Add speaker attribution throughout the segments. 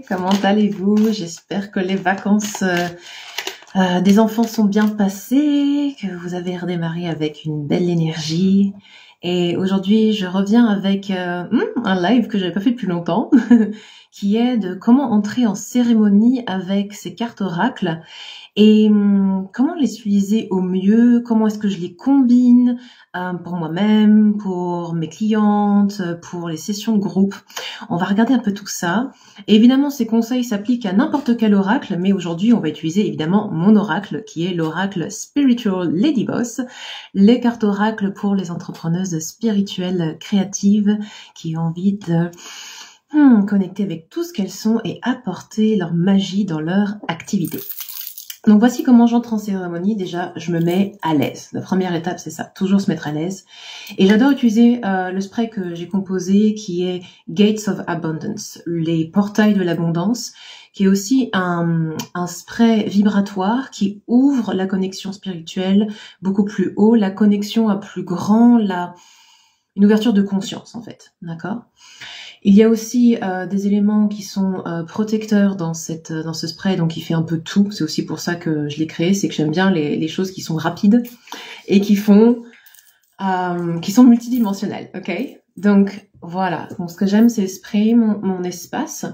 Speaker 1: Comment allez-vous? J'espère que les vacances des enfants sont bien passées, que vous avez redémarré avec une belle énergie. Et aujourd'hui, je reviens avec un live que j'avais pas fait depuis longtemps, qui est de comment entrer en cérémonie avec ces cartes oracles et comment les utiliser au mieux, comment est-ce que je les combine pour moi-même, pour mes clientes, pour les sessions de groupe. On va regarder un peu tout ça. Et évidemment, ces conseils s'appliquent à n'importe quel oracle, mais aujourd'hui, on va utiliser évidemment mon oracle, qui est l'oracle Spiritual Lady Boss, les cartes oracles pour les entrepreneuses spirituelles créatives qui ont envie de connecter avec tout ce qu'elles sont et apporter leur magie dans leur activité. Donc voici comment j'entre en cérémonie. Déjà, je me mets à l'aise. La première étape, c'est ça, toujours se mettre à l'aise. Et j'adore utiliser le spray que j'ai composé, qui est Gates of Abundance, les portails de l'abondance, qui est aussi un spray vibratoire qui ouvre la connexion spirituelle beaucoup plus haut, la connexion à plus grand, une ouverture de conscience en fait, d'accord ? Il y a aussi des éléments qui sont protecteurs dans ce spray, donc il fait un peu tout. C'est aussi pour ça que je l'ai créé, c'est que j'aime bien les choses qui sont rapides et qui sont multidimensionnelles, ok ? Donc voilà, donc, ce que j'aime, c'est sprayer mon espace.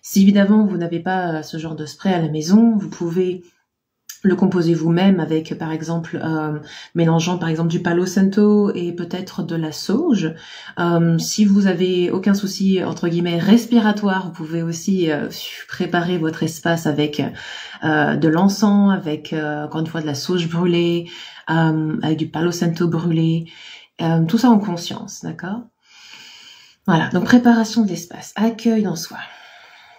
Speaker 1: Si évidemment vous n'avez pas ce genre de spray à la maison, vous pouvez le composer vous-même avec, par exemple, mélangeant par exemple du Palo Santo et peut-être de la sauge. Si vous avez aucun souci entre guillemets respiratoire, vous pouvez aussi préparer votre espace avec de l'encens, avec encore une fois de la sauge brûlée, avec du Palo Santo brûlé, tout ça en conscience, d'accord ? Voilà, donc préparation de l'espace, accueil en soi.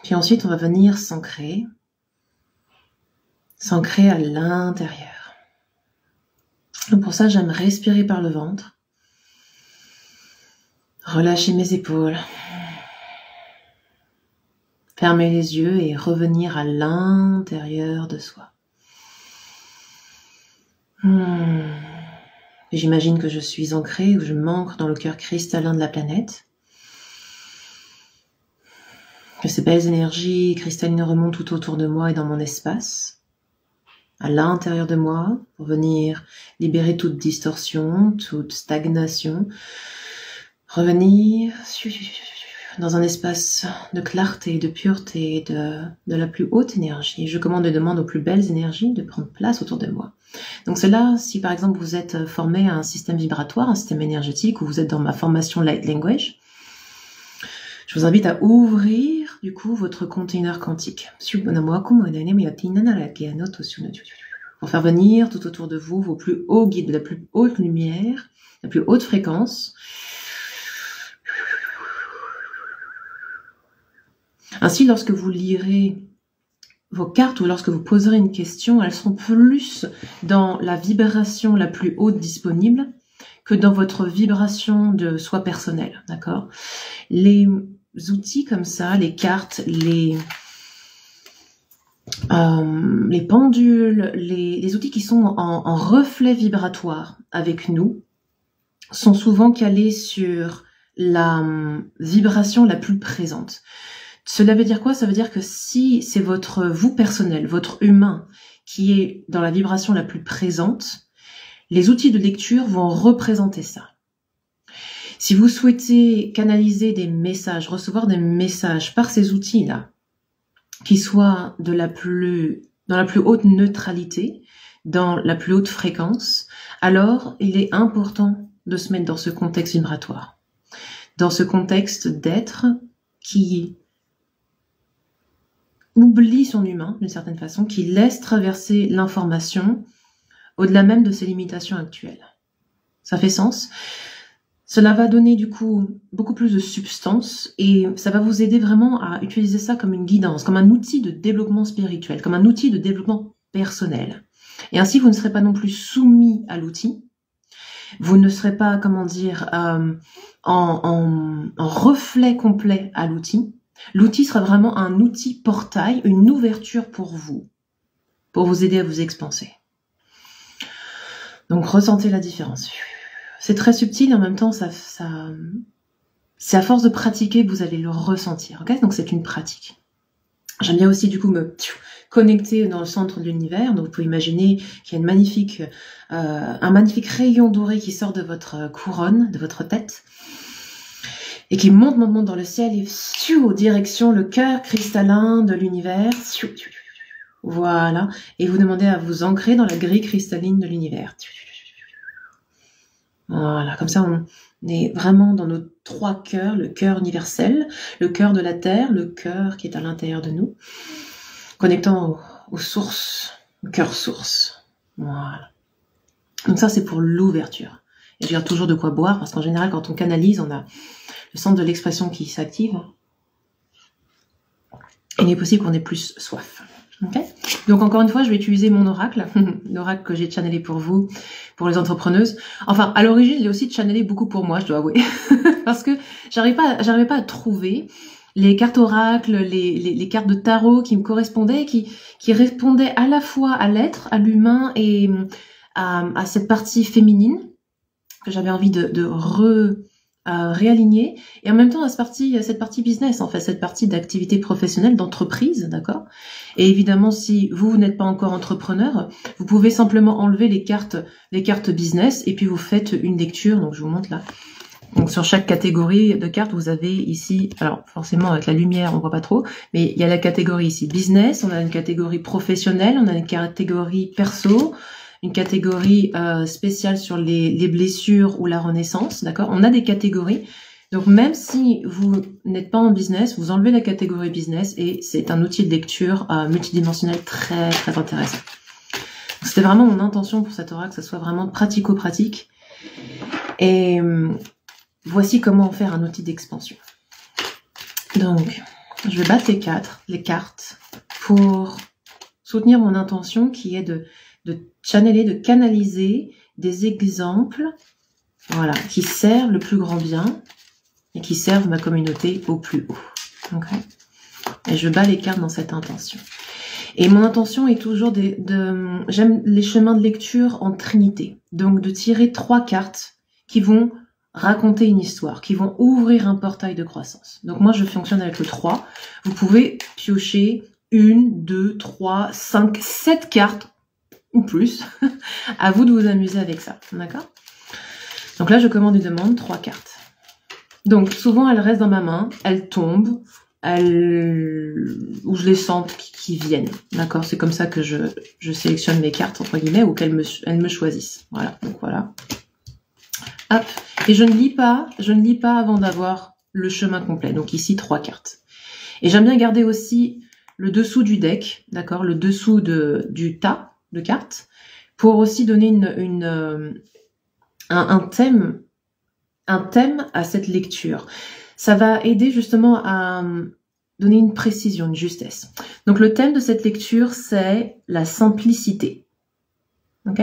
Speaker 1: Puis ensuite, on va venir s'ancrer à l'intérieur. Donc pour ça, j'aime respirer par le ventre, relâcher mes épaules, fermer les yeux et revenir à l'intérieur de soi. J'imagine que je suis ancrée ou je m'ancre dans le cœur cristallin de la planète. Que ces belles énergies cristallines remontent tout autour de moi et dans mon espace, à l'intérieur de moi, pour venir libérer toute distorsion, toute stagnation. Revenir dans un espace de clarté, de pureté, de la plus haute énergie. Je commande et demande aux plus belles énergies de prendre place autour de moi. Donc c'est là, si par exemple vous êtes formé à un système vibratoire, un système énergétique, ou vous êtes dans ma formation Light Language, je vous invite à ouvrir, du coup, votre container quantique. Pour faire venir tout autour de vous vos plus hauts guides, la plus haute lumière, la plus haute fréquence. Ainsi, lorsque vous lirez vos cartes ou lorsque vous poserez une question, elles seront plus dans la vibration la plus haute disponible que dans votre vibration de soi personnelle, d'accord ? Les outils comme ça, les cartes, les pendules, les outils qui sont en reflet vibratoire avec nous sont souvent calés sur la vibration la plus présente. Cela veut dire quoi? Ça veut dire que si c'est votre vous personnel, votre humain qui est dans la vibration la plus présente, les outils de lecture vont représenter ça. Si vous souhaitez canaliser des messages, recevoir des messages par ces outils-là, qui soient dans la plus haute neutralité, dans la plus haute fréquence, alors il est important de se mettre dans ce contexte vibratoire, dans ce contexte d'être qui oublie son humain d'une certaine façon, qui laisse traverser l'information au-delà même de ses limitations actuelles. Ça fait sens ? Cela va donner du coup beaucoup plus de substance et ça va vous aider vraiment à utiliser ça comme une guidance, comme un outil de développement spirituel, comme un outil de développement personnel. Et ainsi, vous ne serez pas non plus soumis à l'outil. Vous ne serez pas, comment dire, en reflet complet à l'outil. L'outil sera vraiment un outil portail, une ouverture pour vous aider à vous expanser. Donc, ressentez la différence. C'est très subtil et en même temps, c'est à force de pratiquer que vous allez le ressentir. Okay, donc, c'est une pratique. J'aime bien aussi du coup me connecter dans le centre de l'univers. Donc vous pouvez imaginer qu'il y a un magnifique rayon doré qui sort de votre couronne, de votre tête, et qui monte dans le ciel et direction le cœur cristallin de l'univers. Voilà. Et vous demandez à vous ancrer dans la grille cristalline de l'univers. Voilà, comme ça on est vraiment dans nos 3 cœurs, le cœur universel, le cœur de la terre, le cœur qui est à l'intérieur de nous, connectant aux sources, au cœur source. Voilà. Donc ça c'est pour l'ouverture. Et je garde toujours de quoi boire, parce qu'en général quand on canalise, on a le centre de l'expression qui s'active. Et il est possible qu'on ait plus soif. Okay. Donc encore une fois, je vais utiliser mon oracle, l'oracle que j'ai channelé pour vous, pour les entrepreneuses. Enfin, à l'origine, il est aussi channelé beaucoup pour moi, je dois avouer, parce que j'arrivais pas à trouver les cartes oracles, les cartes de tarot qui me correspondaient, qui répondaient à la fois à l'être, à l'humain et à cette partie féminine que j'avais envie de réaligner, et en même temps à cette partie business, en fait, cette partie d'activité professionnelle, d'entreprise, d'accord. Et évidemment, si vous n'êtes pas encore entrepreneur, vous pouvez simplement enlever les cartes business, et puis vous faites une lecture. Donc je vous montre là. Donc sur chaque catégorie de cartes, vous avez ici, alors forcément avec la lumière, on voit pas trop, mais il y a la catégorie ici business, on a une catégorie professionnelle, on a une catégorie perso, une catégorie spéciale sur les blessures ou la renaissance, d'accord. On a des catégories. Donc même si vous n'êtes pas en business, vous enlevez la catégorie business et c'est un outil de lecture multidimensionnel très très intéressant. C'était vraiment mon intention pour cet oracle, que ça soit vraiment pratico-pratique. Et voici comment faire un outil d'expansion. Donc, je vais battre les cartes pour soutenir mon intention qui est de channeler, de canaliser des exemples, voilà, qui servent le plus grand bien et qui servent ma communauté au plus haut. Okay. Et je bats les cartes dans cette intention. Et mon intention est toujours j'aime les chemins de lecture en trinité. Donc de tirer 3 cartes qui vont raconter une histoire, qui vont ouvrir un portail de croissance. Donc moi je fonctionne avec le 3. Vous pouvez piocher 1, 2, 3, 5, 7 cartes ou plus. À vous de vous amuser avec ça, d'accord? Donc là, je commande une demande, 3 cartes. Donc souvent, elles restent dans ma main, elles tombent, ou je les sens qui viennent, d'accord? C'est comme ça que je sélectionne mes cartes, entre guillemets, ou elles me choisissent. Voilà, donc voilà. Hop, et je ne lis pas avant d'avoir le chemin complet. Donc ici, 3 cartes. Et j'aime bien garder aussi le dessous du deck, d'accord? Le dessous du tas de cartes, pour aussi donner un thème à cette lecture. Ça va aider justement à donner une précision, une justesse. Donc le thème de cette lecture, c'est la simplicité. Ok?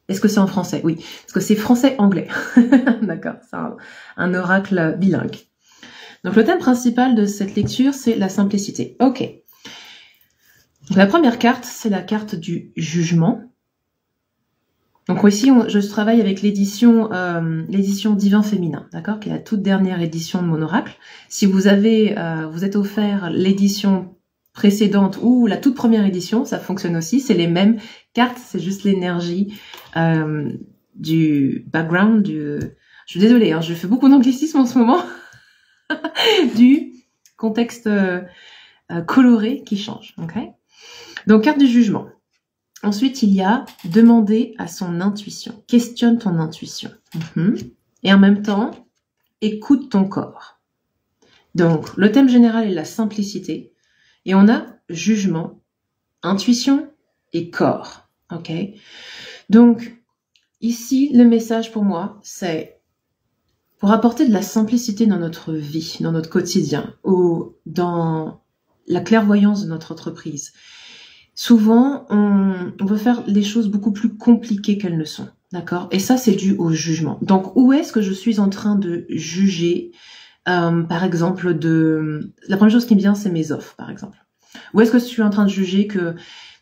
Speaker 1: Est-ce que c'est en français? Oui, parce que c'est français-anglais. D'accord, c'est un oracle bilingue. Donc le thème principal de cette lecture, c'est la simplicité. Ok. Donc, la première carte, c'est la carte du jugement. Donc ici, je travaille avec l'édition Divin Féminin, d'accord, qui est la toute dernière édition de mon oracle. Si vous êtes offert l'édition précédente ou la toute première édition, ça fonctionne aussi. C'est les mêmes cartes, c'est juste l'énergie du background. Je suis désolée, hein, je fais beaucoup d'anglicisme en ce moment. Du contexte coloré qui change, ok. Donc, carte du jugement. Ensuite, il y a demander à son intuition. Questionne ton intuition. Et en même temps, écoute ton corps. Donc, le thème général est la simplicité. Et on a jugement, intuition et corps. Ok. Donc, ici, le message pour moi, c'est pour apporter de la simplicité dans notre vie, dans notre quotidien, ou dans la clairvoyance de notre entreprise. Souvent, on veut faire les choses beaucoup plus compliquées qu'elles ne sont, d'accord? Et ça, c'est dû au jugement. Donc, où est-ce que je suis en train de juger, par exemple, la première chose qui me vient, c'est mes offres, par exemple. Où est-ce que je suis en train de juger que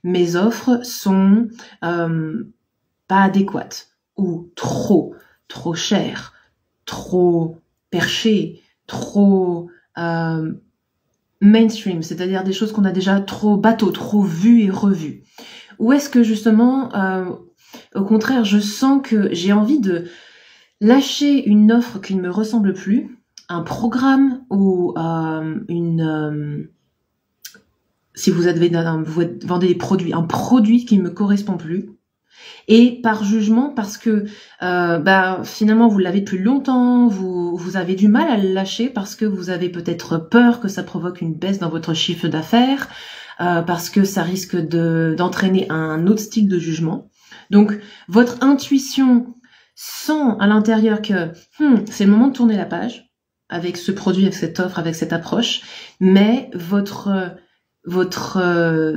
Speaker 1: mes offres sont pas adéquates, ou trop chères, trop perchées, trop mainstream, c'est-à-dire des choses qu'on a déjà trop bateau, trop vues et revues? Ou est-ce que justement, au contraire, je sens que j'ai envie de lâcher une offre qui ne me ressemble plus, un programme ou si vous vendez des produits, un produit qui ne me correspond plus, et par jugement parce que finalement vous l'avez depuis longtemps, vous avez du mal à le lâcher parce que vous avez peut-être peur que ça provoque une baisse dans votre chiffre d'affaires, parce que ça risque d'entraîner un autre style de jugement. Donc votre intuition sent à l'intérieur que c'est le moment de tourner la page avec ce produit, avec cette offre, avec cette approche, mais votre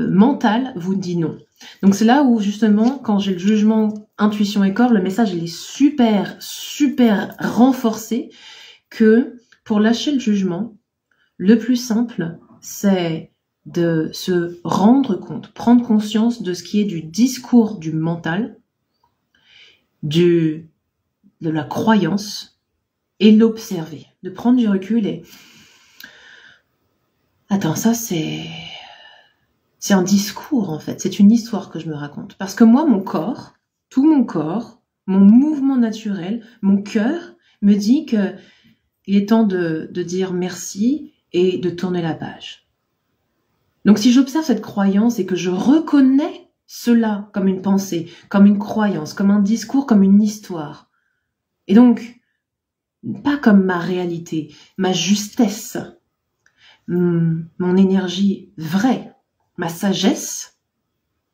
Speaker 1: mental vous dit non. Donc c'est là où justement, quand j'ai le jugement, intuition et corps, le message il est super, super renforcé que pour lâcher le jugement, le plus simple, c'est de se rendre compte, prendre conscience de ce qui est du discours du mental, de la croyance, et l'observer, de prendre du recul et... Attends, ça c'est un discours en fait, c'est une histoire que je me raconte. Parce que moi, mon corps, tout mon corps, mon mouvement naturel, mon cœur me dit que il est temps de dire merci et de tourner la page. Donc si j'observe cette croyance et que je reconnais cela comme une pensée, comme une croyance, comme un discours, comme une histoire, et donc pas comme ma réalité, ma justesse, mon énergie vraie, ma sagesse,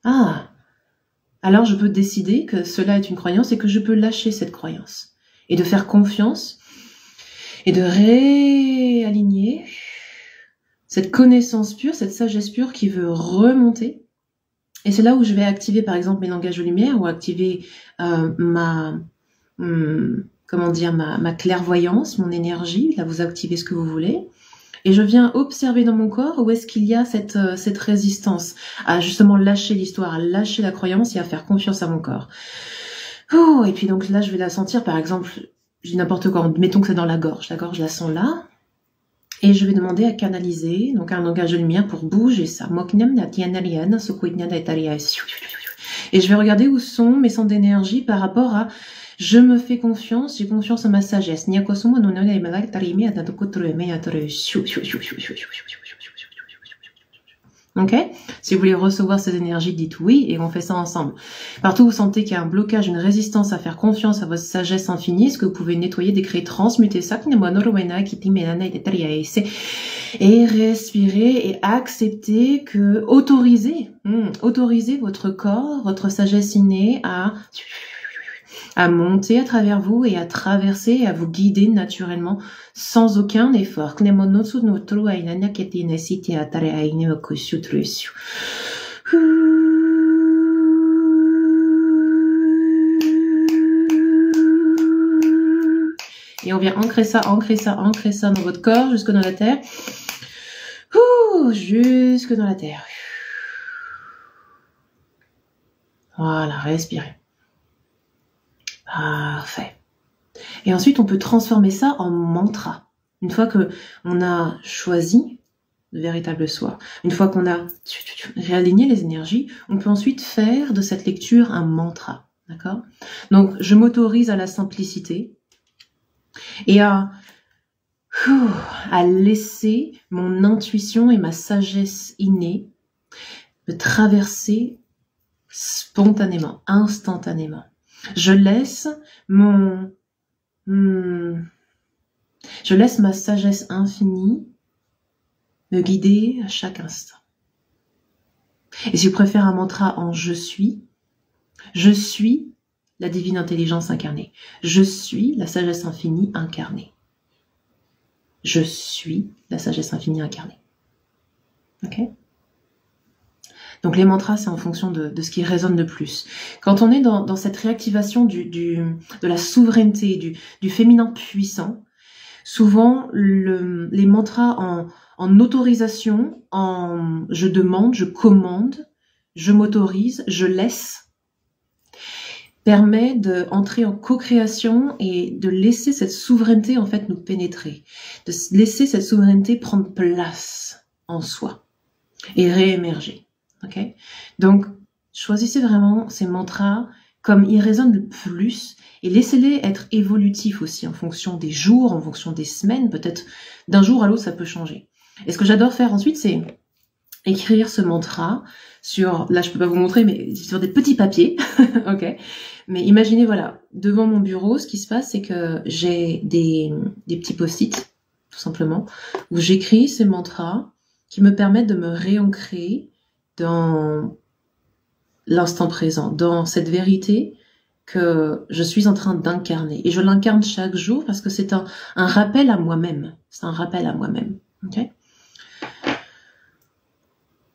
Speaker 1: alors je peux décider que cela est une croyance et que je peux lâcher cette croyance et de faire confiance et de réaligner cette connaissance pure, cette sagesse pure qui veut remonter. Et c'est là où je vais activer par exemple mes langages de lumière ou activer ma clairvoyance, mon énergie. Là, vous activez ce que vous voulez. Et je viens observer dans mon corps où est-ce qu'il y a cette résistance à justement lâcher l'histoire, à lâcher la croyance et à faire confiance à mon corps. Et puis donc là, je vais la sentir, par exemple, je dis n'importe quoi, mettons que c'est dans la gorge la sent là. Et je vais demander à canaliser, donc un langage de lumière pour bouger ça. Et je vais regarder où sont mes centres d'énergie par rapport à je me fais confiance, j'ai confiance en ma sagesse. Ok? Si vous voulez recevoir ces énergies, dites oui et on fait ça ensemble. Partout où vous sentez qu'il y a un blocage, une résistance à faire confiance à votre sagesse infinie, est-ce que vous pouvez nettoyer, décréter, transmuter ça et respirer et accepter que, autoriser votre corps, votre sagesse innée à monter à travers vous et à traverser et à vous guider naturellement sans aucun effort. Et on vient ancrer ça dans votre corps, jusque dans la terre. Jusque dans la terre. Voilà, respirez. Parfait. Et ensuite, on peut transformer ça en mantra. Une fois que on a choisi le véritable soi, une fois qu'on a réaligné les énergies, on peut ensuite faire de cette lecture un mantra. D'accord? Donc, je m'autorise à la simplicité et à laisser mon intuition et ma sagesse innée me traverser spontanément, instantanément. Je laisse ma sagesse infinie me guider à chaque instant. Et si je préfère un mantra en je suis la divine intelligence incarnée. Je suis la sagesse infinie incarnée. Je suis la sagesse infinie incarnée. Ok? Donc les mantras, c'est en fonction de ce qui résonne le plus. Quand on est dans cette réactivation de la souveraineté, du féminin puissant, souvent les mantras en autorisation, en je demande, je commande, je m'autorise, je laisse, permet d'entrer en co-création et de laisser cette souveraineté en fait nous pénétrer, de laisser cette souveraineté prendre place. en soi et réémerger. Ok? Donc, choisissez vraiment ces mantras comme ils résonnent le plus et laissez-les être évolutifs aussi en fonction des jours, en fonction des semaines, peut-être d'un jour à l'autre ça peut changer. Et ce que j'adore faire ensuite, c'est écrire ce mantra sur, là je peux pas vous montrer, mais sur des petits papiers, ok. Mais imaginez, voilà, devant mon bureau, ce qui se passe, c'est que j'ai des petits post-it, tout simplement, où j'écris ces mantras qui me permettent de me réancrer dans l'instant présent, dans cette vérité que je suis en train d'incarner. Et je l'incarne chaque jour parce que c'est un rappel à moi-même. C'est un rappel à moi-même. Ok ?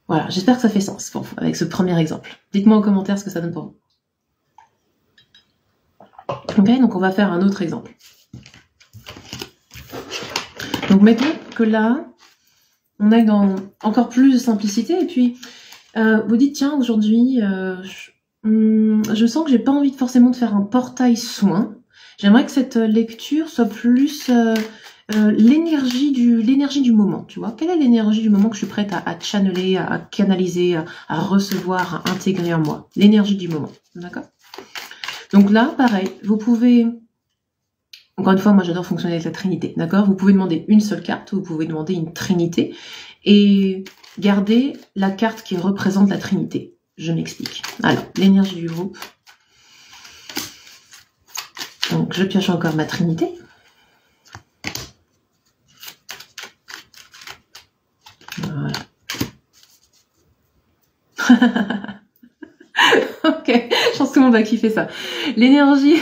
Speaker 1: Voilà, j'espère que ça fait sens pour vous, avec ce premier exemple. Dites-moi en commentaire ce que ça donne pour vous. Ok, donc on va faire un autre exemple. Donc mettons que là, on est dans encore plus de simplicité et puis vous dites tiens aujourd'hui je sens que j'ai pas envie forcément de faire un portail soin. J'aimerais que cette lecture soit plus l'énergie du moment, tu vois. Quelle est l'énergie du moment que je suis prête à channeler, à canaliser, à recevoir, à intégrer en moi? L'énergie du moment, d'accord? Donc là, pareil, vous pouvez... Encore une fois, moi j'adore fonctionner avec la Trinité, d'accord? Vous pouvez demander une seule carte, vous pouvez demander une Trinité, et garder la carte qui représente la Trinité. Je m'explique. Alors, l'énergie du groupe. Donc, je pioche encore ma Trinité. Voilà. Ok, je pense que tout le monde va kiffer ça. L'énergie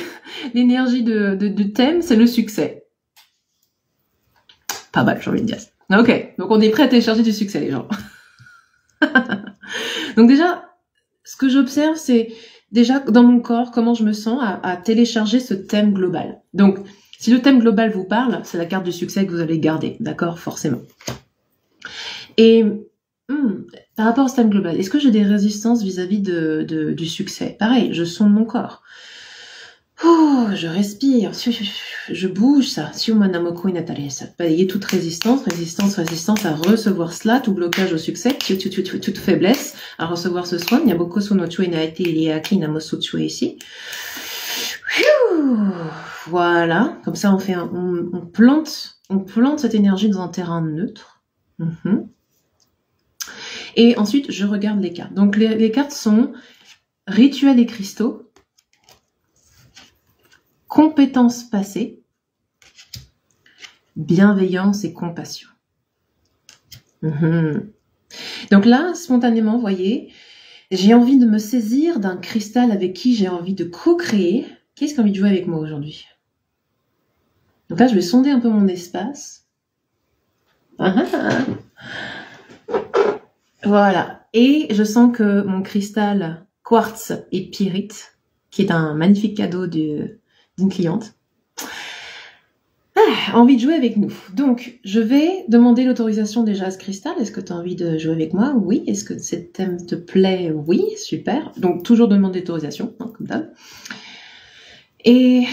Speaker 1: du thème, c'est le succès. Pas mal, j'ai envie de dire. Ok, donc on est prêt à télécharger du succès, les gens. Donc déjà, ce que j'observe, c'est déjà dans mon corps, comment je me sens à télécharger ce thème global. Donc, si le thème global vous parle, c'est la carte du succès que vous allez garder, d'accord, forcément. Et par rapport au thème global, est-ce que j'ai des résistances vis-à-vis du succès? Pareil, je sonde mon corps. Oh, je respire, je bouge ça. Balayer toute résistance à recevoir cela, tout blocage au succès, toute faiblesse à recevoir ce soin. Ici. Voilà, comme ça on fait on plante cette énergie dans un terrain neutre. Et ensuite, je regarde les cartes. Donc les cartes sont rituels et cristaux, compétences passées, bienveillance et compassion. Donc là, spontanément, vous voyez, j'ai envie de me saisir d'un cristal avec qui j'ai envie de co-créer. Qui est-ce qui a envie de jouer avec moi aujourd'hui? Donc là, je vais sonder un peu mon espace. Voilà. Et je sens que mon cristal quartz et pyrite, qui est un magnifique cadeau d'une cliente, a envie de jouer avec nous. Donc, je vais demander l'autorisation déjà à ce cristal. Est-ce que tu as envie de jouer avec moi? Oui. Est-ce que ce thème te plaît? Oui. Super. Donc, toujours demander l'autorisation, hein, comme d'hab. Et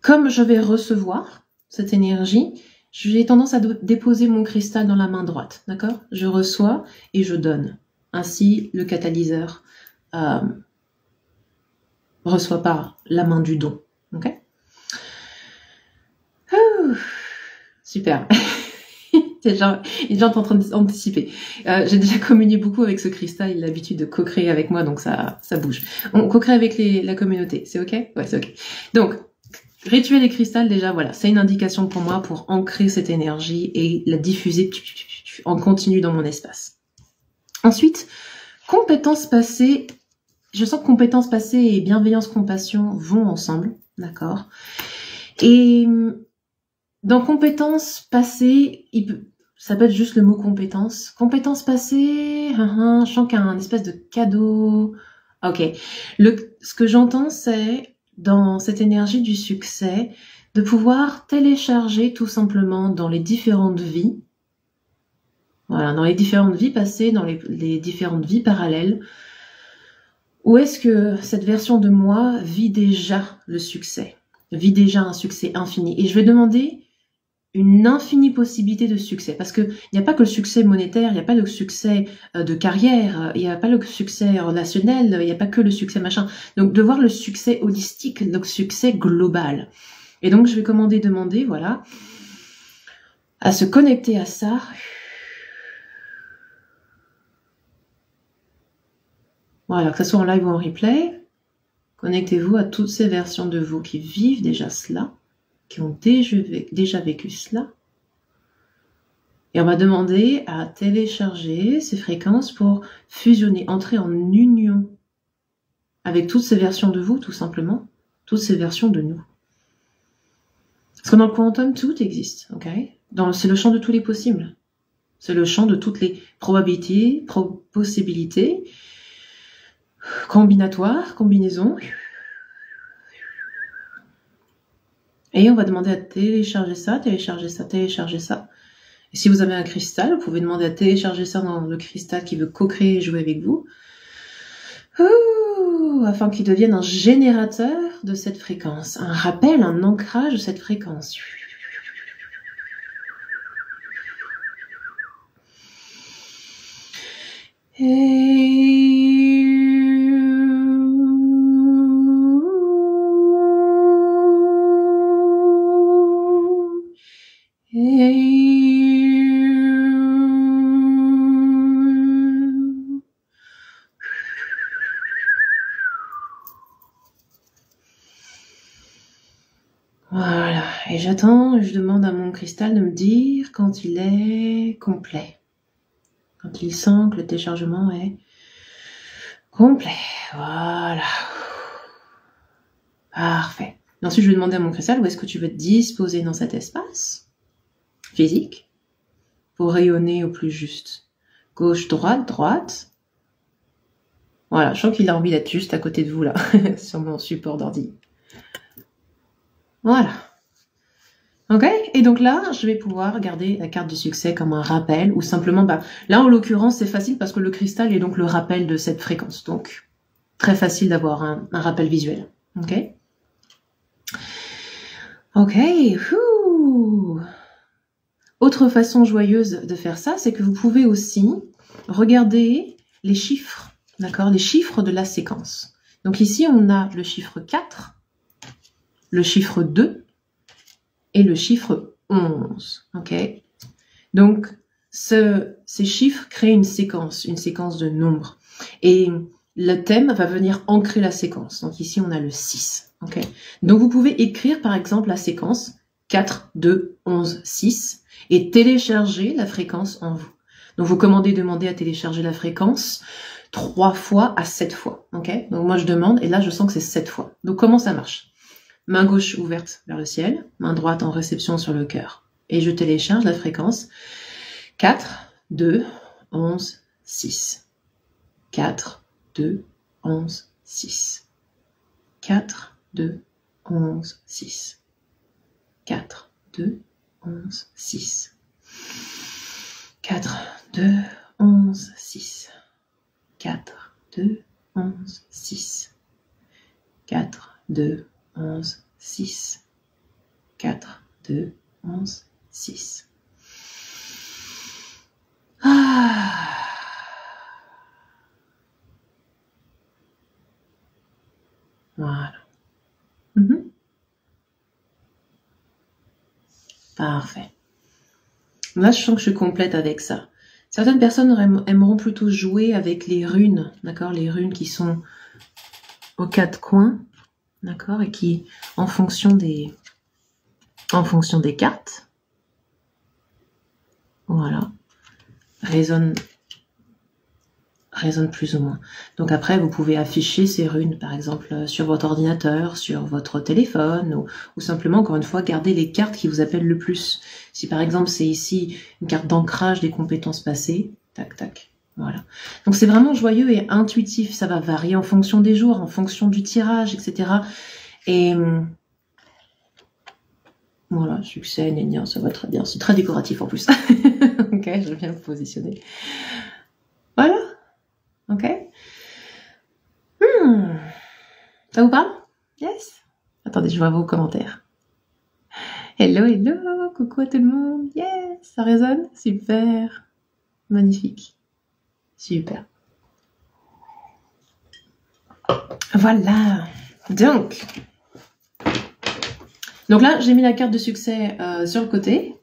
Speaker 1: comme je vais recevoir cette énergie, j'ai tendance à déposer mon cristal dans la main droite. D'accord? Je reçois et je donne. Ainsi, le catalyseur reçoit par la main du don. Ok? Super. Les gens sont en train d'anticiper. J'ai déjà communié beaucoup avec ce cristal, il a l'habitude de co-créer avec moi, donc ça bouge. On co-crée avec la communauté, c'est ok? Ouais, c'est ok. Donc, rituel et cristal, déjà, voilà, c'est une indication pour moi pour ancrer cette énergie et la diffuser en continu dans mon espace. Ensuite, compétences passées. Je sens que compétences passées et bienveillance, compassion vont ensemble, d'accord? Et dans compétences passées, ça peut être juste le mot compétence. Compétences passées, je sens qu'il y a un espèce de cadeau. Ok. Ce que j'entends, c'est, dans cette énergie du succès, de pouvoir télécharger tout simplement dans les différentes vies, voilà, dans les différentes vies passées, dans les différentes vies parallèles, où est-ce que cette version de moi vit déjà le succès, vit déjà un succès infini. Et je vais demander une infinie possibilité de succès. Parce qu'il n'y a pas que le succès monétaire, il n'y a pas le succès de carrière, il n'y a pas le succès relationnel, il n'y a pas que le succès machin. Donc de voir le succès holistique, le succès global. Et donc je vais demander, voilà, à se connecter à ça. Voilà, que ce soit en live ou en replay. Connectez-vous à toutes ces versions de vous qui vivent déjà cela, qui ont déjà vécu cela. Et on va demander à télécharger ces fréquences pour fusionner, entrer en union avec toutes ces versions de vous, tout simplement, toutes ces versions de nous. Parce que dans le quantum, tout existe, ok? C'est le champ de tous les possibles. C'est le champ de toutes les probabilités, possibilités, combinatoires, combinaisons. Et on va demander à télécharger ça, télécharger ça, télécharger ça. Et si vous avez un cristal, vous pouvez demander à télécharger ça dans le cristal qui veut co-créer et jouer avec vous. Afin qu'il devienne un générateur de cette fréquence, un rappel, un ancrage de cette fréquence. Voilà, et j'attends, je demande à mon cristal de me dire quand il est complet. Quand il sent que le téléchargement est complet. Voilà. Parfait. Et ensuite, je vais demander à mon cristal où est-ce que tu veux te disposer dans cet espace physique pour rayonner au plus juste. Gauche, droite, droite. Voilà, je sens qu'il a envie d'être juste à côté de vous là, sur mon support d'ordi. Voilà. Ok, et donc là, je vais pouvoir garder la carte du succès comme un rappel, ou simplement, là en l'occurrence, c'est facile parce que le cristal est donc le rappel de cette fréquence. Donc, très facile d'avoir un rappel visuel. Ok. Ok. Autre façon joyeuse de faire ça, c'est que vous pouvez aussi regarder les chiffres, d'accord, les chiffres de la séquence. Donc ici, on a le chiffre 4, le chiffre 2, et le chiffre 11, ok? Donc, ces chiffres créent une séquence de nombres. Et le thème va venir ancrer la séquence. Donc ici, on a le 6, ok? Donc, vous pouvez écrire, par exemple, la séquence 4, 2, 11, 6 et télécharger la fréquence en vous. Donc, vous demandez à télécharger la fréquence 3 fois à 7 fois, ok? Donc, moi, je demande, et là, je sens que c'est 7 fois. Donc, comment ça marche? Main gauche ouverte vers le ciel, main droite en réception sur le cœur. Et je télécharge la fréquence 4, 2, 11, 6. 4, 2, 11, 6. 4, 2, 11, 6. 4, 2, 11, 6. 4, 2, 11, 6. 4, 2, 11, 6. 4, 2, 11, 6, 4, 2, 11, 6. Ah. Voilà. Parfait. Là, je sens que je suis complète avec ça. Certaines personnes aimeront plutôt jouer avec les runes, d'accord, les runes qui sont aux 4 coins. D'accord, et qui, en fonction des cartes, voilà, résonne plus ou moins. Donc après, vous pouvez afficher ces runes, par exemple, sur votre ordinateur, sur votre téléphone, ou simplement, encore une fois, garder les cartes qui vous appellent le plus. Si par exemple, c'est ici une carte d'ancrage des compétences passées, tac, tac. Voilà. Donc c'est vraiment joyeux et intuitif. Ça va varier en fonction des jours, en fonction du tirage, etc. Et voilà, succès, nénia, ça va très bien. C'est très décoratif en plus. Ok, je vais bien me positionner. Voilà. Ok. Ça vous parle? Yes. Attendez, je vois vos commentaires. Hello, hello, coucou à tout le monde. Yes, ça résonne? Super. Magnifique. Super. Voilà. Donc là, j'ai mis la carte de succès sur le côté.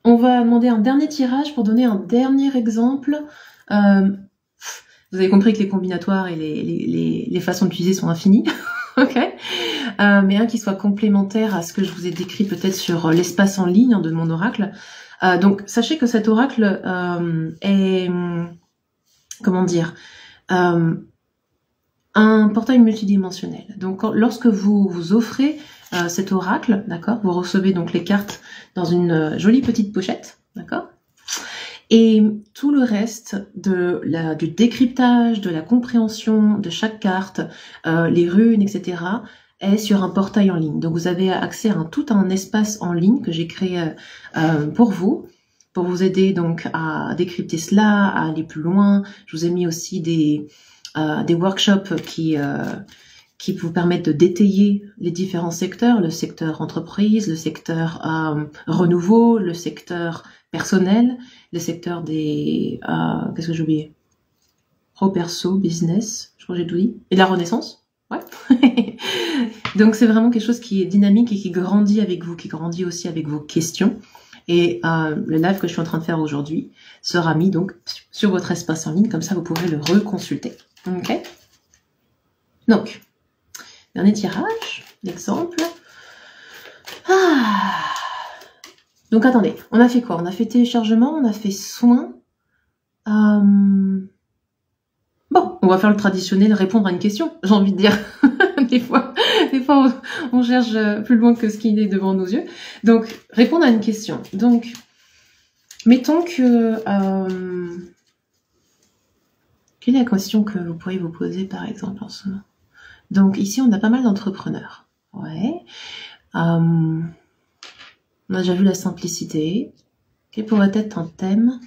Speaker 1: On va demander un dernier tirage pour donner un dernier exemple. Vous avez compris que les combinatoires et les façons d'utiliser sont infinies. Ok. Mais un qui soit complémentaire à ce que je vous ai décrit peut-être sur l'espace en ligne de mon oracle. Donc, sachez que cet oracle est, comment dire, un portail multidimensionnel. Donc, lorsque vous offrez cet oracle, d'accord, vous recevez donc les cartes dans une jolie petite pochette, d'accord. Et tout le reste du décryptage, de la compréhension de chaque carte, les runes, etc., est sur un portail en ligne. Donc vous avez accès à tout un espace en ligne que j'ai créé pour vous aider donc à décrypter cela, à aller plus loin. Je vous ai mis aussi des workshops qui vous permettent de détailler les différents secteurs, le secteur entreprise, le secteur renouveau, le secteur personnel, le secteur des... qu'est-ce que j'ai oublié? Pro, perso, business, je crois que j'ai tout dit. Et la renaissance, ouais. Donc c'est vraiment quelque chose qui est dynamique et qui grandit avec vous, qui grandit aussi avec vos questions. Et le live que je suis en train de faire aujourd'hui sera mis donc sur votre espace en ligne, comme ça vous pourrez le reconsulter. Ok? Donc, dernier tirage, l'exemple. Donc attendez, on a fait quoi? On a fait téléchargement, on a fait soin. Bon, on va faire le traditionnel, répondre à une question, j'ai envie de dire. des fois on cherche plus loin que ce qui est devant nos yeux. Donc, répondre à une question. Donc, mettons que... quelle est la question que vous pourriez vous poser, par exemple, en ce moment? Donc, ici, on a pas mal d'entrepreneurs. Ouais. On a déjà vu la simplicité. Quel pourrait être un thème?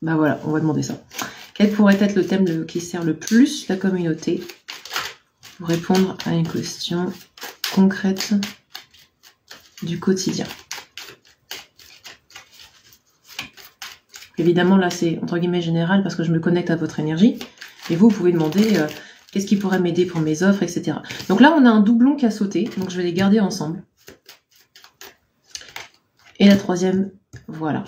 Speaker 1: Ben voilà, on va demander ça. Quel pourrait être le thème qui sert le plus la communauté pour répondre à une question concrète du quotidien? Évidemment, là, c'est entre guillemets général parce que je me connecte à votre énergie. Et vous pouvez demander qu'est-ce qui pourrait m'aider pour mes offres, etc. Donc là, on a un doublon qui a sauté. Donc, je vais les garder ensemble. Et la troisième, voilà.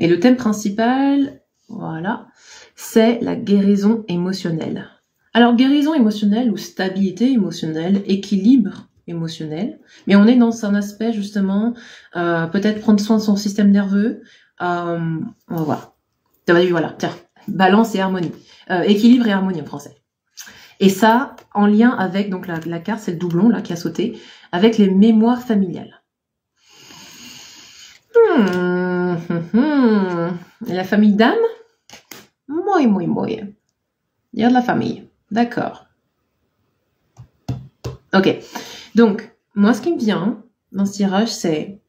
Speaker 1: Et le thème principal, voilà, c'est la guérison émotionnelle. Alors, guérison émotionnelle ou stabilité émotionnelle, équilibre émotionnel, mais on est dans un aspect justement, peut-être prendre soin de son système nerveux, on va voir. Voilà, tiens, balance et harmonie, équilibre et harmonie en français. Et ça, en lien avec, donc la carte, c'est le doublon là qui a sauté, avec les mémoires familiales. Et la famille d'âme? Muy. Il y a de la famille. D'accord. Ok. Donc, moi, ce qui me vient dans ce tirage, c'est...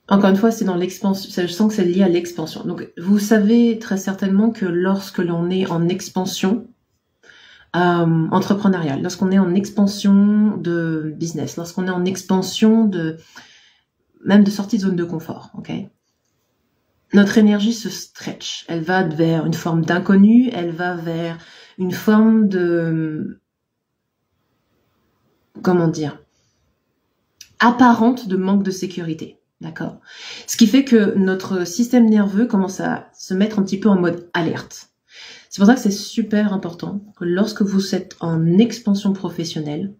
Speaker 1: Encore une fois, c'est dans l'expansion. Je sens que c'est lié à l'expansion. Donc, vous savez très certainement que lorsque l'on est en expansion entrepreneuriale, lorsqu'on est en expansion de business, lorsqu'on est en expansion même de sortie de zone de confort, ok? Notre énergie se stretch. Elle va vers une forme d'inconnu, elle va vers une forme de... Comment dire? Apparente de manque de sécurité. D'accord? Ce qui fait que notre système nerveux commence à se mettre un petit peu en mode alerte. C'est pour ça que c'est super important que lorsque vous êtes en expansion professionnelle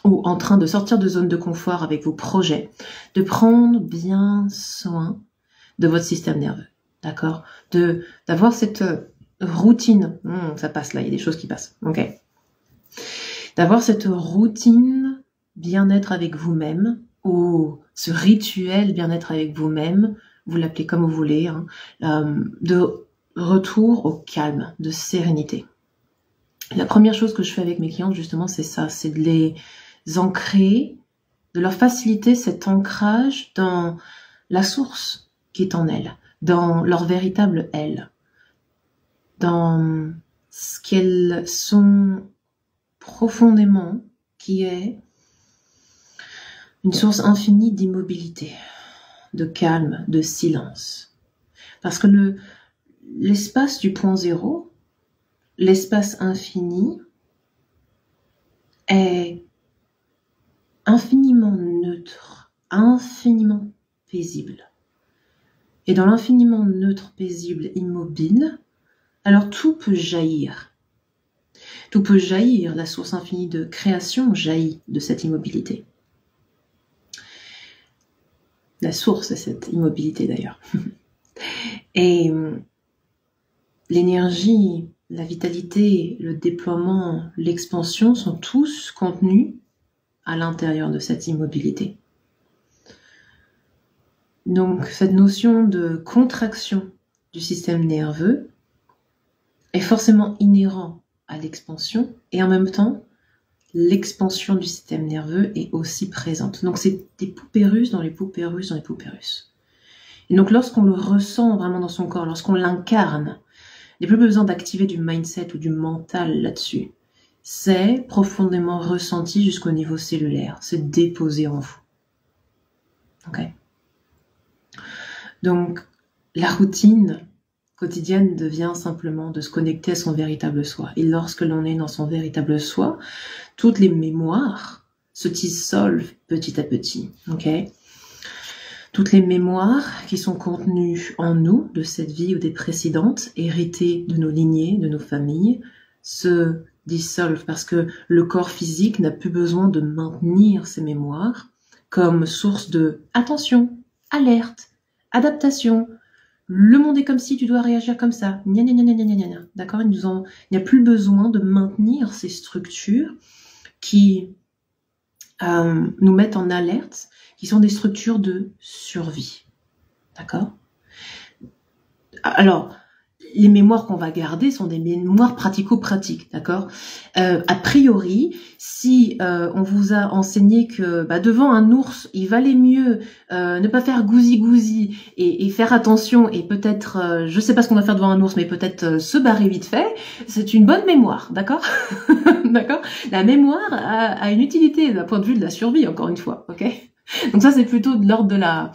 Speaker 1: ou en train de sortir de zone de confort avec vos projets, de prendre bien soin de votre système nerveux. D'accord? D'avoir cette routine. Ça passe là, il y a des choses qui passent. Ok? D'avoir cette routine bien-être avec vous-même, ou ce rituel bien-être avec vous-même, vous l'appelez comme vous voulez, hein, de retour au calme, de sérénité. La première chose que je fais avec mes clientes, justement, c'est ça, c'est de les ancrer, de leur faciliter cet ancrage dans la source qui est en elles, dans leur véritable elle, dans ce qu'elles sont profondément, qui est une source infinie d'immobilité, de calme, de silence. Parce que l'espace du point zéro, l'espace infini, est infiniment neutre, infiniment paisible. Et dans l'infiniment neutre, paisible, immobile, alors tout peut jaillir. Tout peut jaillir, la source infinie de création jaillit de cette immobilité. La source est cette immobilité d'ailleurs. Et l'énergie, la vitalité, le déploiement, l'expansion sont tous contenus à l'intérieur de cette immobilité. Donc cette notion de contraction du système nerveux est forcément inhérent à l'expansion et en même temps l'expansion du système nerveux est aussi présente. Donc c'est des poupées russes dans les poupées russes dans les poupées russes. Et donc lorsqu'on le ressent vraiment dans son corps, lorsqu'on l'incarne, il n'y a plus besoin d'activer du mindset ou du mental là-dessus. C'est profondément ressenti jusqu'au niveau cellulaire. C'est déposé en vous. Ok. Donc la routine quotidienne devient simplement de se connecter à son véritable soi. Et lorsque l'on est dans son véritable soi, toutes les mémoires se dissolvent petit à petit. Ok. Toutes les mémoires qui sont contenues en nous, de cette vie ou des précédentes, héritées de nos lignées, de nos familles, se dissolvent parce que le corps physique n'a plus besoin de maintenir ces mémoires comme source de attention, alerte, adaptation. Le monde est comme si, tu dois réagir comme ça. Gna gna gna gna gna gna. D'accord, il n'y a plus besoin de maintenir ces structures qui nous mettent en alerte, qui sont des structures de survie. D'accord? Alors, les mémoires qu'on va garder sont des mémoires pratico-pratiques, d'accord? A priori, si on vous a enseigné que devant un ours, il valait mieux ne pas faire gousi-gousi et faire attention et peut-être, je sais pas ce qu'on va faire devant un ours, mais peut-être se barrer vite fait, c'est une bonne mémoire, d'accord? D'accord? La mémoire a une utilité d'un point de vue de la survie, encore une fois, ok? Donc ça, c'est plutôt de l'ordre de la...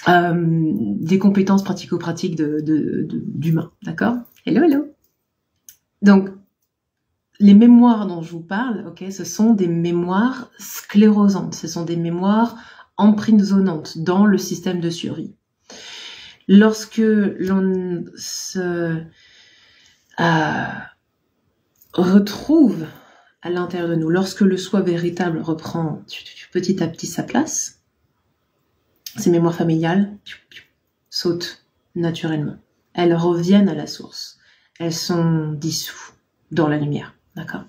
Speaker 1: des compétences pratico-pratiques d'humains, d'accord? Hello, hello. Donc, les mémoires dont je vous parle, ok, ce sont des mémoires sclérosantes, ce sont des mémoires emprisonnantes dans le système de survie. Lorsque l'on se retrouve à l'intérieur de nous, lorsque le soi véritable reprend petit à petit sa place, ces mémoires familiales sautent naturellement. Elles reviennent à la source. Elles sont dissoues dans la lumière. D'accord?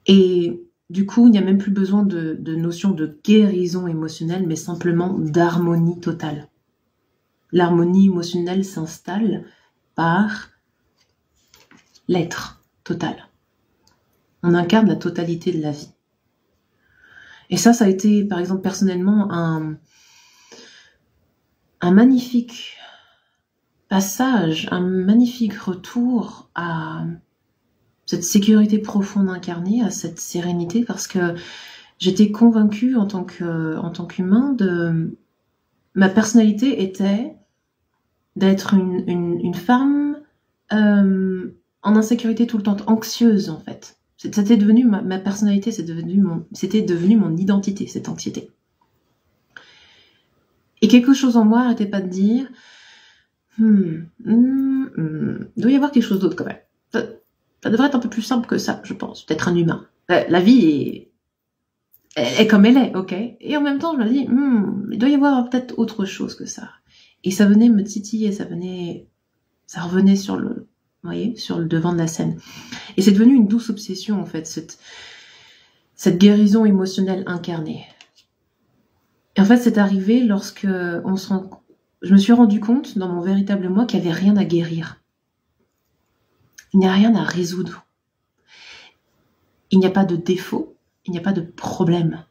Speaker 1: Et du coup, il n'y a même plus besoin de notion de guérison émotionnelle, mais simplement d'harmonie totale. L'harmonie émotionnelle s'installe par l'être total. On incarne la totalité de la vie. Et ça a été, par exemple, personnellement, un magnifique passage, un magnifique retour à cette sécurité profonde incarnée, à cette sérénité, parce que j'étais convaincue en tant qu'humain de ma personnalité était d'être une femme en insécurité tout le temps, anxieuse en fait. C'était devenu ma personnalité, c'était devenu mon identité, cette anxiété. Et quelque chose en moi n'arrêtait pas de dire il doit y avoir quelque chose d'autre quand même. Ça devrait être un peu plus simple que ça, je pense. Peut-être un humain. La vie est comme elle est, ok? Et en même temps, je me dis, il doit y avoir peut-être autre chose que ça. Et ça venait me titiller, ça revenait sur le devant de la scène. Et c'est devenu une douce obsession, en fait, cette guérison émotionnelle incarnée. Et en fait, c'est arrivé lorsque je me suis rendu compte, dans mon véritable moi, qu'il n'y avait rien à guérir. Il n'y a rien à résoudre. Il n'y a pas de défaut, il n'y a pas de problème.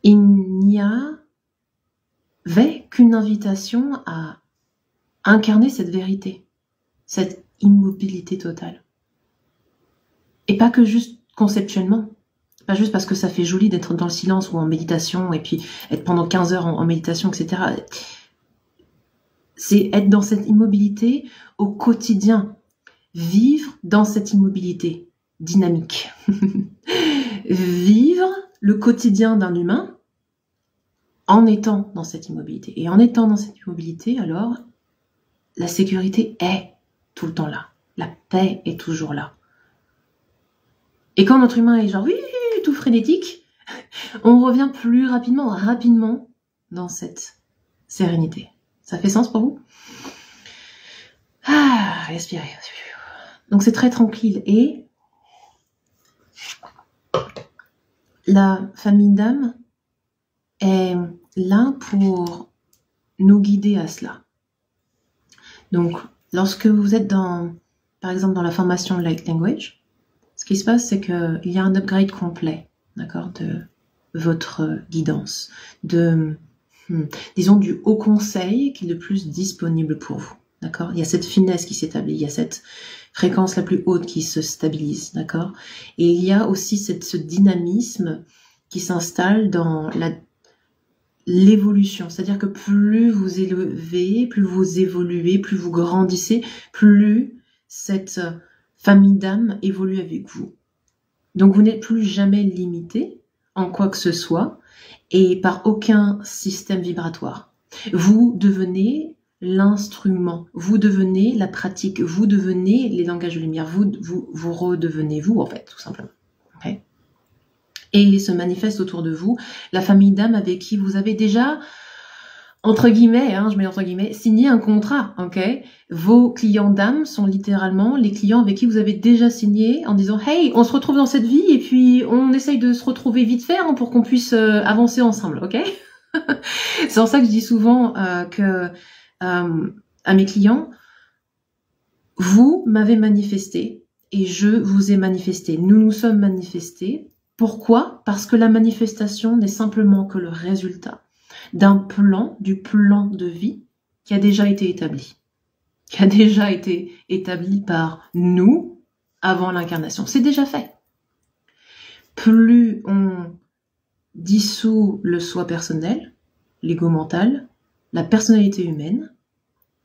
Speaker 1: Il n'y avait qu'une invitation à incarner cette vérité. cette immobilité totale. Et pas que juste conceptuellement, pas juste parce que ça fait joli d'être dans le silence ou en méditation et puis être pendant 15 heures en méditation, etc. C'est être dans cette immobilité au quotidien, vivre dans cette immobilité dynamique. Vivre le quotidien d'un humain en étant dans cette immobilité. Et en étant dans cette immobilité, alors, la sécurité est tout le temps là. La paix est toujours là. Et quand notre humain est genre, oui, tout frénétique, on revient plus rapidement dans cette sérénité. Ça fait sens pour vous? Ah, respirez. Donc c'est très tranquille. Et la famille d'âme est là pour nous guider à cela. Donc, lorsque vous êtes par exemple, dans la formation Light Language, ce qui se passe, c'est qu'il y a un upgrade complet, d'accord, de votre guidance, disons, du haut conseil qui est le plus disponible pour vous, d'accord. Il y a cette finesse qui s'établit, il y a cette fréquence la plus haute qui se stabilise, d'accord. Et il y a aussi ce dynamisme qui s'installe dans l'évolution, c'est-à-dire que plus vous élevez, plus vous évoluez, plus vous grandissez, plus cette famille d'âme évolue avec vous. Donc vous n'êtes plus jamais limité en quoi que ce soit et par aucun système vibratoire. Vous devenez l'instrument, vous devenez la pratique, vous devenez les langages de lumière, vous redevenez vous en fait, tout simplement. Okay. Et se manifeste autour de vous la famille d'âme avec qui vous avez déjà, entre guillemets, je mets entre guillemets, signé un contrat, ok. Vos clients d'âme sont littéralement les clients avec qui vous avez déjà signé en disant « Hey, on se retrouve dans cette vie et puis on essaye de se retrouver vite fait pour qu'on puisse avancer ensemble, ok ?» C'est en ça que je dis souvent à mes clients, vous m'avez manifesté et je vous ai manifesté. Nous nous sommes manifestés. Pourquoi? Parce que la manifestation n'est simplement que le résultat du plan de vie qui a déjà été établi. Qui a déjà été établi par nous avant l'incarnation. C'est déjà fait. Plus on dissout le soi personnel, l'ego mental, la personnalité humaine,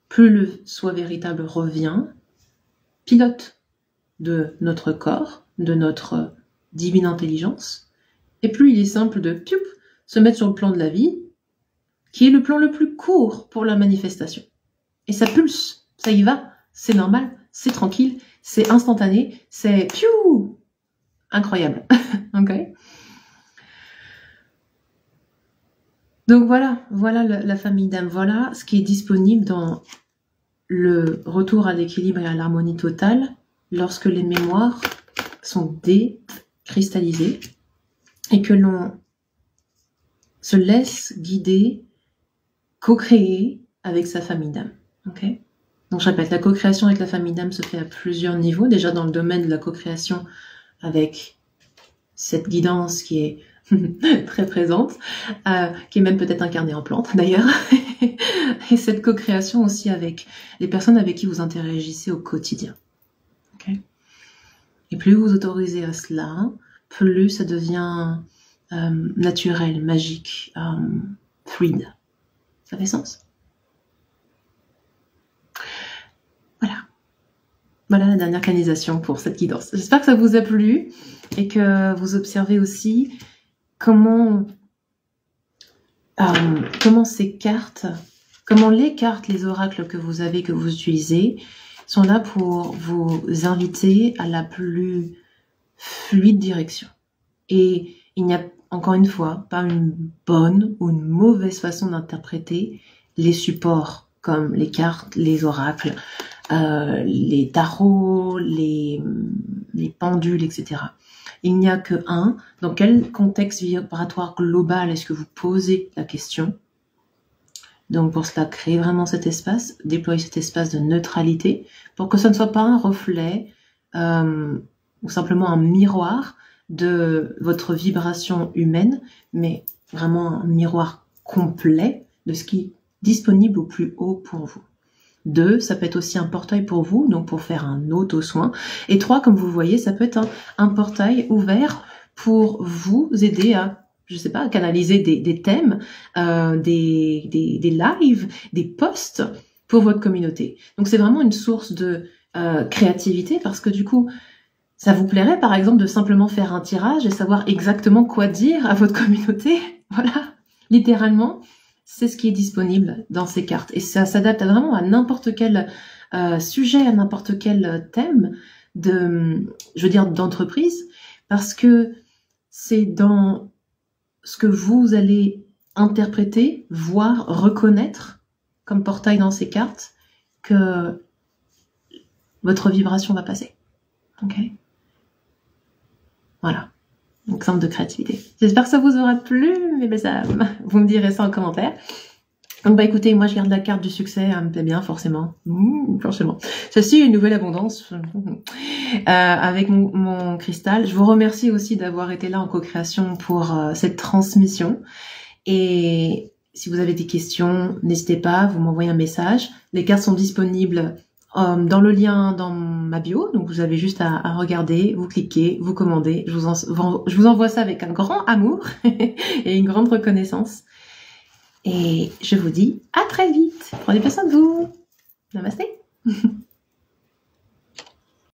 Speaker 1: plus le soi véritable revient, pilote de notre corps, de notre divine intelligence, et plus il est simple de se mettre sur le plan de la vie, qui est le plan le plus court pour la manifestation. Et ça pulse, ça y va, c'est normal, c'est tranquille, c'est instantané, c'est incroyable. Okay. Donc voilà la famille d'âme, voilà ce qui est disponible dans le retour à l'équilibre et à l'harmonie totale lorsque les mémoires sont décristallisées et que l'on se laisse guider, co-créer avec sa famille d'âme. Okay. Donc je répète, la co-création avec la famille d'âme se fait à plusieurs niveaux. Déjà dans le domaine de la co-création avec cette guidance qui est très présente, qui est même peut-être incarnée en plante d'ailleurs, et cette co-création aussi avec les personnes avec qui vous interagissez au quotidien. Okay. Et plus vous autorisez à cela, plus ça devient naturel, magique, fluide. Ça fait sens? Voilà la dernière canalisation pour cette guidance. J'espère que ça vous a plu et que vous observez aussi comment ces cartes, comment les cartes, les oracles que vous avez, que vous utilisez, sont là pour vous inviter à la plus fluide direction. Et il n'y a, encore une fois, pas une bonne ou une mauvaise façon d'interpréter les supports comme les cartes, les oracles, les tarots, les pendules, etc. Il n'y a que un. Dans quel contexte vibratoire global est-ce que vous posez la question? Donc pour cela, créez vraiment cet espace, déployez cet espace de neutralité pour que ce ne soit pas un reflet ou simplement un miroir de votre vibration humaine, mais vraiment un miroir complet de ce qui est disponible au plus haut pour vous. 2, ça peut être aussi un portail pour vous, donc pour faire un auto-soin. Et 3, comme vous voyez, ça peut être un portail ouvert pour vous aider à, je sais pas, à canaliser des thèmes, des lives, des posts pour votre communauté. Donc c'est vraiment une source de créativité parce que du coup, ça vous plairait par exemple de simplement faire un tirage et savoir exactement quoi dire à votre communauté. Voilà, littéralement, c'est ce qui est disponible dans ces cartes. Et ça s'adapte vraiment à n'importe quel sujet, à n'importe quel thème d'entreprise, parce que c'est dans ce que vous allez interpréter, voir, reconnaître comme portail dans ces cartes que votre vibration va passer. Ok ? Voilà. Exemple de créativité. J'espère que ça vous aura plu, mes belles âmes. Vous me direz ça en commentaire. Donc écoutez, moi je garde la carte du succès, elle me plaît bien forcément. Forcément. Ceci est une nouvelle abondance avec mon cristal. Je vous remercie aussi d'avoir été là en co-création pour cette transmission. Et si vous avez des questions, n'hésitez pas, vous m'envoyez un message. Les cartes sont disponibles dans le lien dans ma bio, donc vous avez juste à regarder, vous cliquez, vous commandez. Je vous envoie ça avec un grand amour et une grande reconnaissance. Et je vous dis à très vite. Prenez bien soin de vous. Namasté.